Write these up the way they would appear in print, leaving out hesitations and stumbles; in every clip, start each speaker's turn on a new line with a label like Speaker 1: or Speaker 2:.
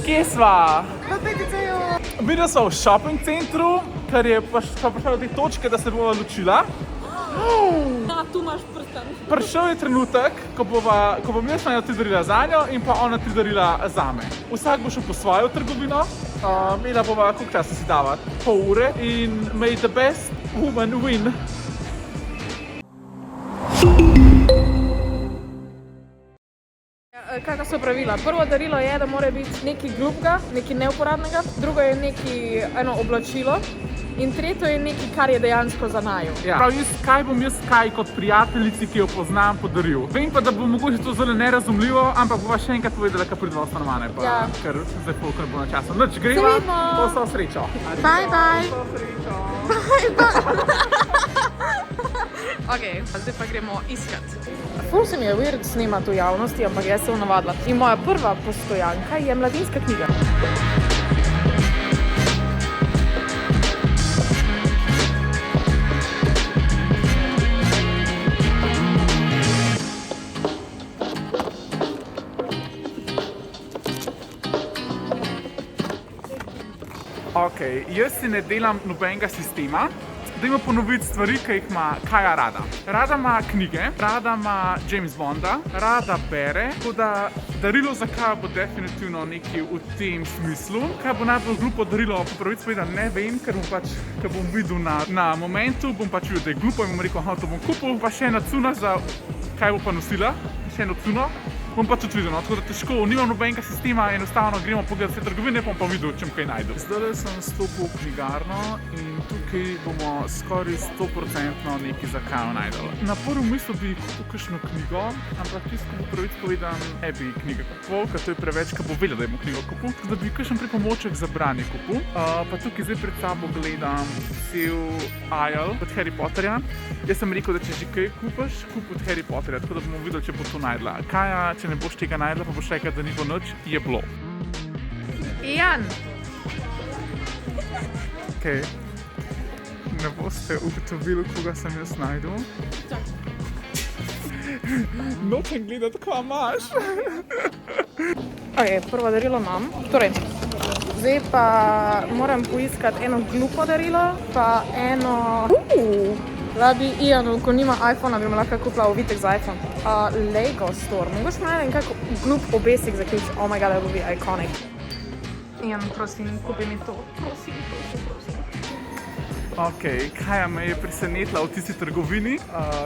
Speaker 1: Kje sva?
Speaker 2: Na PTC-ju.
Speaker 1: Videla sva v shopping centru, ker je prišla do te točke, da se bova ločila.
Speaker 2: Tu imaš prstan.
Speaker 1: Prišel je trenutek, ko bom jaz najel 3 darila za njo in pa ona 3 darila zame. Vsak bo šel po svojo trgovino, imela bova koliko časa si dava, pol ure in may the best woman win.
Speaker 2: Kakva so pravila? Prvo darilo je, da mora biti nekaj glupega, nekaj neuporabnega, drugo je eno oblačilo in tretje je nekaj, kar je dejansko za naju.
Speaker 1: Ja. Prav, kaj bom jaz kot prijateljici, ki jo poznam, podaril. Vem pa, da bo mogoče to zelo nerazumljivo, ampak bova še enkrat povedala, ko prideva v stanovanje, ker zdaj polk ne bo na času. Noč, greva, pa vso srečo.
Speaker 2: Bye, bye.
Speaker 1: Vso srečo.
Speaker 2: Bye, bye. Ok, zdaj pa gremo iskat. Ful se mi je weird snemati v javnosti, ampak jaz sem navadila. In moja prva postojanka je Mladinska knjiga.
Speaker 1: Ok, jaz si ne delam nobenega sistema. Dajmo ponoviti stvari, ki jih ima Kaja rada. Rada ima knjige, rada ima James Bonda, rada bere, tako da darilo za Kajo bo definitivno nekaj v tem smislu. Kaj bo najbolj glupo darilo, po pravici povedano ne vem, ker bom videl na momentu, bom pač videl, da je glupo in bom rekel, to bom kupil. Pa še ena cuna za kaj bo pa nosila, še eno cuno. Bom pa tudi videl, tako da težko, nimam nobenega sistema, enostavno gremo pogledati vse trgovine, bom pa videl, čem kaj najdu. Zdaj sem stopil v knjigarno in tukaj bomo skoraj 100% nekaj za Kajo najdel. Na prvem mestu bi kupil kakšno knjigo, ampak čisto po pravici povedano ne bi knjige kupil, ker to je preveč, ker bo vedela, da je bom knjigo kupil. Tako da bi kakšen pripomoček za branje kupil. Pa tukaj zdaj pred sabo gledam cel aisle od Harry Potterja. Jaz sem rekel, da če že kaj kupiš, kupi od Harry Potterja, tako da bomo videli, če bo to najdla. Kaja, če ne boš tega najdla, pa boš rekla, da ni bo nič, je bilo.
Speaker 2: Ian!
Speaker 1: Okej. Ne boste ugotovili, koga sem jaz najdel. Nočem gledati, kva imaš.
Speaker 2: Ok, prvo darilo imam. Torej, zdaj pa moram poiskati eno glupo darilo, pa eno... Da bi Ianu, ko nima iPhona, bi mu lahko kupila ovitek za iPhone. Lego Store. Mogoče najdem kak glup obesik za ključ. Oh my god, that will be iconic. Ian, prosim, kupi mi to. Prosim.
Speaker 1: Ok, Kaja me je presenetila v tisti trgovini,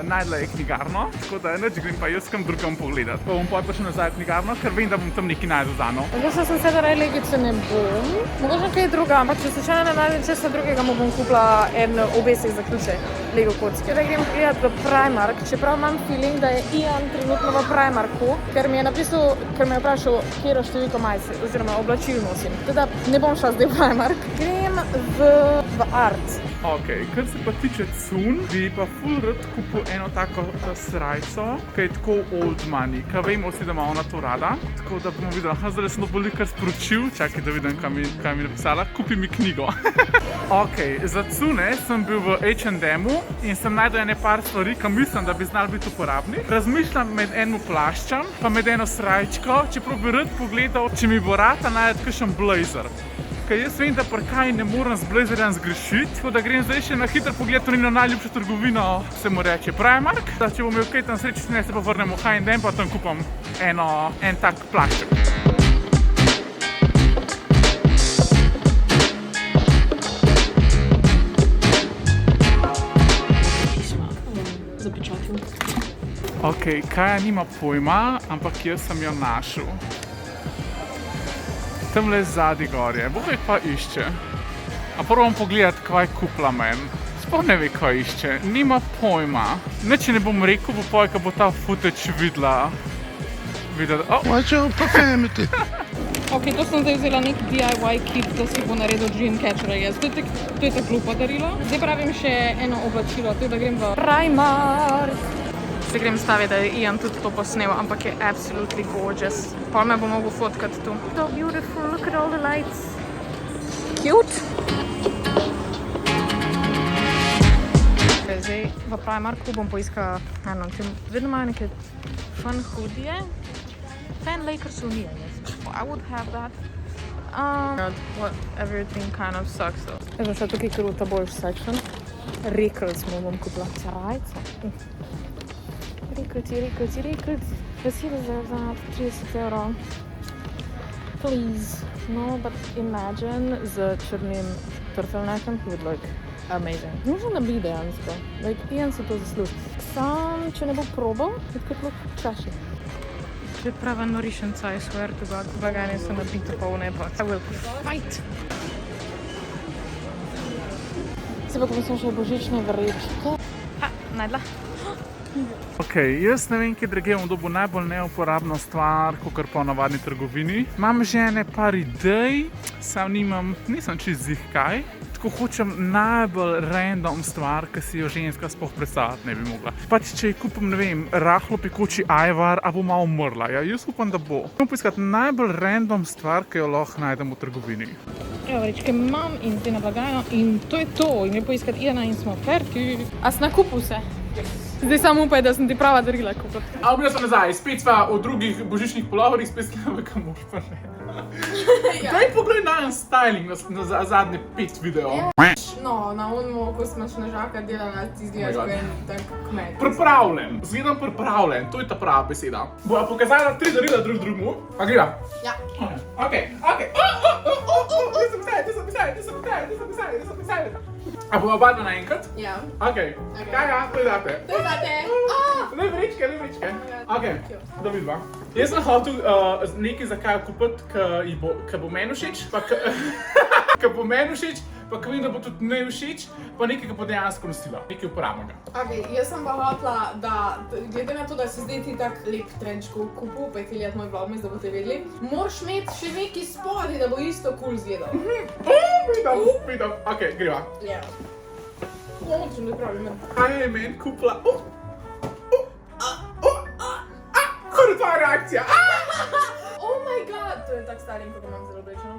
Speaker 1: najdla je knjigarno, tako da nič grem pa jaz kam drugam pogledat. Pa bom potem prišel nazaj v knjigarno, ker vem, da bom tam nekaj najdel za njo.
Speaker 2: Mogoče sem se, da legice ne bom. Mogoče kaj druga, ampak če slučajno ne najdem česa drugega, mu bom kupila en obesik za ključe. Lego kocke. Zdaj grem gledat v Primark, čeprav imam feeling, da je Ian trenutno v Primarku, ker me je vprašal, katero številko majice oziroma oblačil nosim. Teda ne bom šla zdaj v Primark. Grem v Art.
Speaker 1: Ok, kar se pa tiče cun, bi pa ful rad kupil eno tako srajco, ki je tako old money, ker vemo vsi, da ima ona to rada. Tako da bomo videli, zdaj sem bolj kar sporočil, čakaj, da vidim, kaj mi je napisala, kupi mi knjigo. Ok, za cune sem bil v H&M-u in sem najdel ene par stvari, ki mislim, da bi znali biti uporabni. Razmišljam med enim plaščem, pa med eno srajčko, čeprav bi rad pogledal, če mi bo rata najti kakšen blazer. Ker jaz vem, da pri Kaji ne morem z blazerjem zgrešiti, tako da grem zdaj še na hitro pogled v njeno najljubšo trgovino, se mu reče Primark. Da če bom imel kaj tam sreče, se pa vrnem v H&M, pa tam kupam en tak plašček. Ok, Kaja nima pojma, ampak jaz sem jo našel. Tamle zadnji gorje, bo kaj pa išče. A prvo bom pogledati, kaj je kupila meni. Sploh ne ve, kaj išče, nima pojma. Nič ne bom rekel, bo pojka bo ta footage videla.
Speaker 3: Watch your profanity.
Speaker 2: Ok, to sem zdaj vzela nek DIY kit, da si bo naredil Dreamcatcher, jaz. To je ta glupo darilo. Zdaj pravim še eno oblačilo, to je, da grem v Primark. Se grem staviti, da je Ian tudi to posnel, ampak je absolutely gorgeous. Pa me bo mogel fotkati tu. So beautiful, look at all the lights. Cute. Zdaj v Primarku bom poiskala, vedno imajo neke fun hoodie. Fan Lakers unije, I would have that. What everything kind of sucks though. Jaz sem šla tukaj kar v ta boljši section. Rekrut smo bom kupila. Čarajca. Rekrut. Vesel za 30 evrov. Please. No, but imagine z črnim turtleneckom would look amazing. Možno ne bi dejansko. Like, Ian se to zasluži. Sam, če ne bo probal, it could look trashy. To je prava norišenca, I swear to God. Blagajne so nabite polne, but I will fight. Se pa, ko mislim še božične vrečke. Najdla.
Speaker 1: Ok, jaz ne vem, kje drugje bom dobil najbolj neuporabno stvar, kakor po navadni trgovini. Imam že ene par idej, sam nisem čist zih kaj. Tako hočem najbolj random stvar, ki si jo ženska sploh predstavljati ne bi mogla. Pač, če ji kupim, ne vem, rahlo pekoči ajvar, a bo malo umrla. Ja, jaz upam, da bo. Moram poiskati najbolj random stvar, ki jo lahko najdem v trgovini.
Speaker 2: Evo, vrečke imam in zdaj na blagajno in to je to. In je poiskati Iana in smo ferti. A si nakupil se? Zdaj samo upaj, da sem ti prava darila kupiti.
Speaker 1: A bila sem nazaj, spet sva v drugih božičnih polovorih, spet sljava, kam moš pa ne. Daj pogled na styling na zadnje 5 videov.
Speaker 2: No, na onmo, ko smo šnežaka delala, ti izgledaš kot en tak kmet.
Speaker 1: Pripravljen, zgledam pripravljen, to je ta prava beseda. Bova pokazala 3 darila drug drugemu, pa greva.
Speaker 2: Ja.
Speaker 1: Ok. Nisem pisali. A bova oba dva naenkrat?
Speaker 2: Ja.
Speaker 1: Ok. Kaja, to je zate.
Speaker 2: To je zate.
Speaker 1: Ne vrečke. Ok, da vidva. Jaz sem hotel nekaj za kaj kupiti, ki bo meni všeč, pa ki bo meni všeč, pa ki vem, da bo tudi ne všeč, pa nekaj, ki bo dejansko nosila. Nekaj uporabnega.
Speaker 2: Ok, jaz sem pa hotela, da glede na to, da si zdaj ti tak lep trenčko kupil, pa je ti let moj vlogmas, da boste vedeli, moraš imeti še nekaj spodaj, da bo isto cool izgledal.
Speaker 1: Vidim. Ok, greva.
Speaker 2: Ja. Če ne pravim.
Speaker 1: Kaj je meni kupila? Kaj je tvoja reakcija?
Speaker 2: Oh my god, to je tak stari, ko ga imam zelo oblečeno.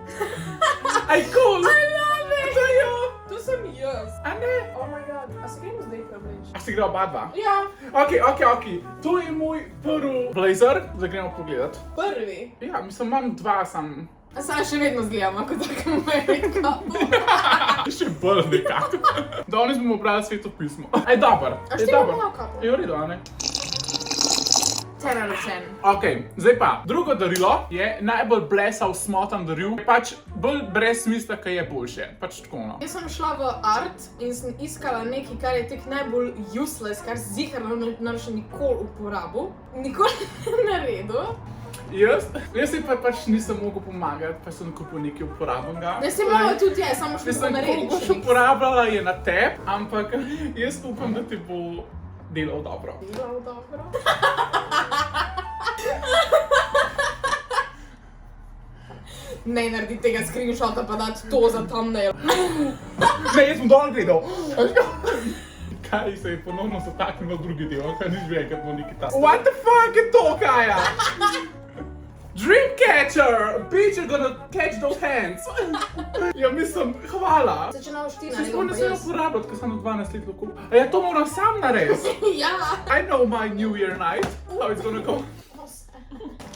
Speaker 1: Aj, cool!
Speaker 2: I love it!
Speaker 1: To je jo!
Speaker 2: To sem jaz.
Speaker 1: A ne?
Speaker 2: Oh my god, a se gremo zdaj preobleči?
Speaker 1: A si greva oba dva?
Speaker 2: Ja.
Speaker 1: Ok. To je moj prvi blazer, da gremo pogledat.
Speaker 2: Prvi?
Speaker 1: Ja, mislim, imam dva sam.
Speaker 2: A sam še vedno zgledam, kot tako Amerika.
Speaker 1: Še bolj nekako. Danes bomo brali Sveto pismo. Aj, dober.
Speaker 2: A šti bomo malo kapo?
Speaker 1: Je v redu, a ne?
Speaker 2: 10 out of 10.
Speaker 1: Ok, zdaj pa, drugo darilo je najbolj blesav smotan daril. Pač bolj brez smisla, kaj je boljše. Pač tako no.
Speaker 2: Jaz sem šla v art in sem iskala nekaj, kar je tek najbolj useless, kar ziharno ne še nikoli uporabil. Nikoli naredil.
Speaker 1: Jaz si pa pač nisem mogel pomagati, pa sem kupil nekaj uporabnega.
Speaker 2: Ne se malo tudi je, samo še nisem naredil.
Speaker 1: Koliko boš uporabljala je na teb, ampak jaz upam, da ti bo delal dobro.
Speaker 2: Delal dobro? Ne naredi tega screenshota pa dati to za thumbnail.
Speaker 1: Ne, jaz sem dol gledal. Kaj se je ponovno zataknil v drugi del, kaj nič ve, kad bo nekaj ta. What the fuck je to, Kaja? Dreamcatcher! Bitch, you're gonna catch those hands! Ja, mislim, hvala!
Speaker 2: Začenal ština,
Speaker 1: Se sploh ne smem uporabljati, ko sem na 12 let lahko. A ja, to moram sam narediti!
Speaker 2: Ja!
Speaker 1: I know my New Year night, how it's gonna go.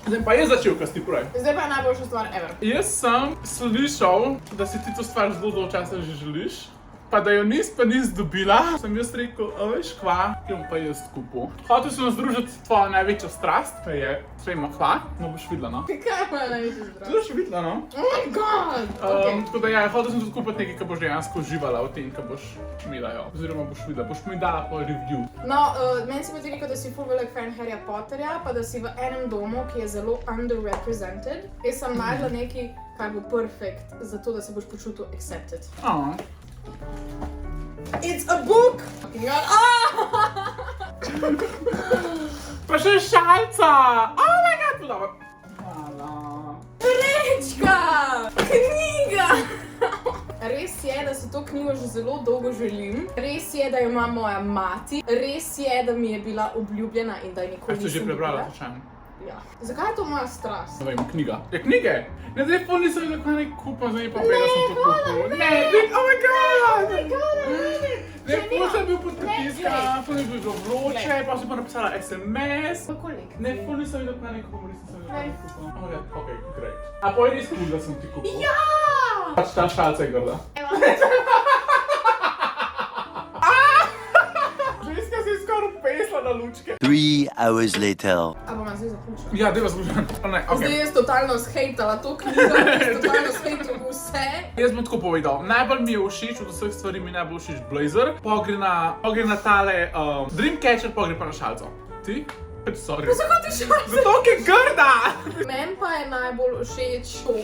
Speaker 1: Zdaj pa je začel, kaj si ti prej.
Speaker 2: Zdaj pa je najboljša stvar ever.
Speaker 1: Jaz sem slišal, da si ti to stvar zelo dolgo časa že želiš. Pa da jo nisi dobila, sem jaz rekel, a veš kva, jo bom pa jaz kupil. Hotel sem združiti tvojo največjo strast, pa je, svejmo kva, no boš videla, no.
Speaker 2: Kaj je moja največja strast?
Speaker 1: To boš videla, no.
Speaker 2: Oh my god!
Speaker 1: Tako da ja, hotel sem tudi kupiti nekaj, ki boš dejansko uživala v tem, ki boš imela jo. Oziroma boš videla, boš mi dala po review.
Speaker 2: No, meni si pa ti rekel, da si ful velik fan Harryja Potterja, pa da si v enem domu, ki je zelo underrepresented. Jaz sem našla nekaj, kar bo perfect za to, da se boš počutil accepted. It's a book!
Speaker 1: Pa še šalca! Oh my god, dobro. Hvala.
Speaker 2: Vrečka! Knjiga! Res je, da si to knjigo že zelo dolgo želim. Res je, da jo ima moja mati. Res je, da mi je bila obljubljena in da je nikoli nisem dobila.
Speaker 1: A si že prebrala slučajno?
Speaker 2: Ja. Zakaj je to moja strast?
Speaker 1: Ne vem, knjiga. Ja, knjige! Ne, zdaj pol nisem vedel, kaj naj kupam, zdaj pa vedel, sem to kupil. Ne, oh my god! Ne, pol sem bil pod pritiskom, pol je bilo vroče, pa sem pa napisala SMS. Ne, pol nisem vedel, kaj naj kupam, nisem vedel, kaj naj kupam. Oh, ja, ok, great. A pol je res cool, da sem ti kupil.
Speaker 2: Ja!
Speaker 1: Pač ta šalca je grda. Ženska se je skoraj pesla na lučke.
Speaker 4: 3 hours later.
Speaker 2: A bomo zdaj zaključili?
Speaker 1: Ja, deva zgužen. Ne, ok.
Speaker 2: Zdaj jaz totalno shejtala to knjigo, jaz totalno shejtala vse.
Speaker 1: Jaz bom tako povedal, najbolj mi je všeč, od vseh stvari mi je najbolj všeč Blazer, pa gre na tale Dreamcatcher, pa gre pa na šalco. Ti? Sorry.
Speaker 2: Zakaj ti šalce?
Speaker 1: Zato, ker je grda!
Speaker 2: Meni pa je najbolj všeč to.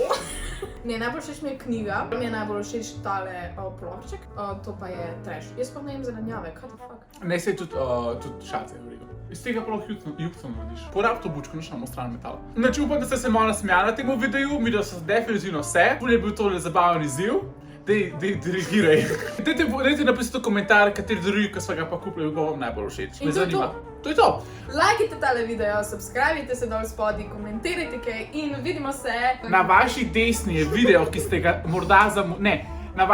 Speaker 2: Ne, najbolj všeč mi je knjiga, mi je najbolj všeč tale plošček, to pa je trash. Jaz pa ne jem zelenjave, what the fuck?
Speaker 1: Ne, sej tudi šalce je v redu. Iz tega pa lahko jukco narediš. Porab to bučko, naš namo stran metala. Znači upam, da ste se malo smijali na temu videu, mi da so definitivno vse. Pol je bil tole zabaven izziv. Dej dirigiraj. Dajte napisati komentar, kateri drugi, ki sva ga pa kupili, bo vam najbolj všeč.
Speaker 2: In
Speaker 1: Me
Speaker 2: to je
Speaker 1: zanima.
Speaker 2: to.
Speaker 1: To je to.
Speaker 2: Lajkite tale video, subscribite se dol spodaj, komentirajte kaj in vidimo se.
Speaker 1: Na vaši desni je video, ki ste ga morda na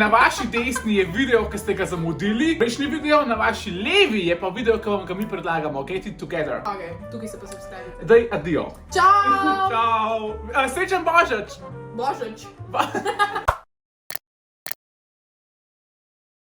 Speaker 1: vaši desni je video, ki ste ga zamudili. Prejšnji video, na vaši levi je pa video, ki vam ga mi predlagamo. Get it together.
Speaker 2: Ok, tukaj se pa subscribite.
Speaker 1: Daj, adio.
Speaker 2: Čau!
Speaker 1: Ciao. Srečen Božič.
Speaker 2: Božič!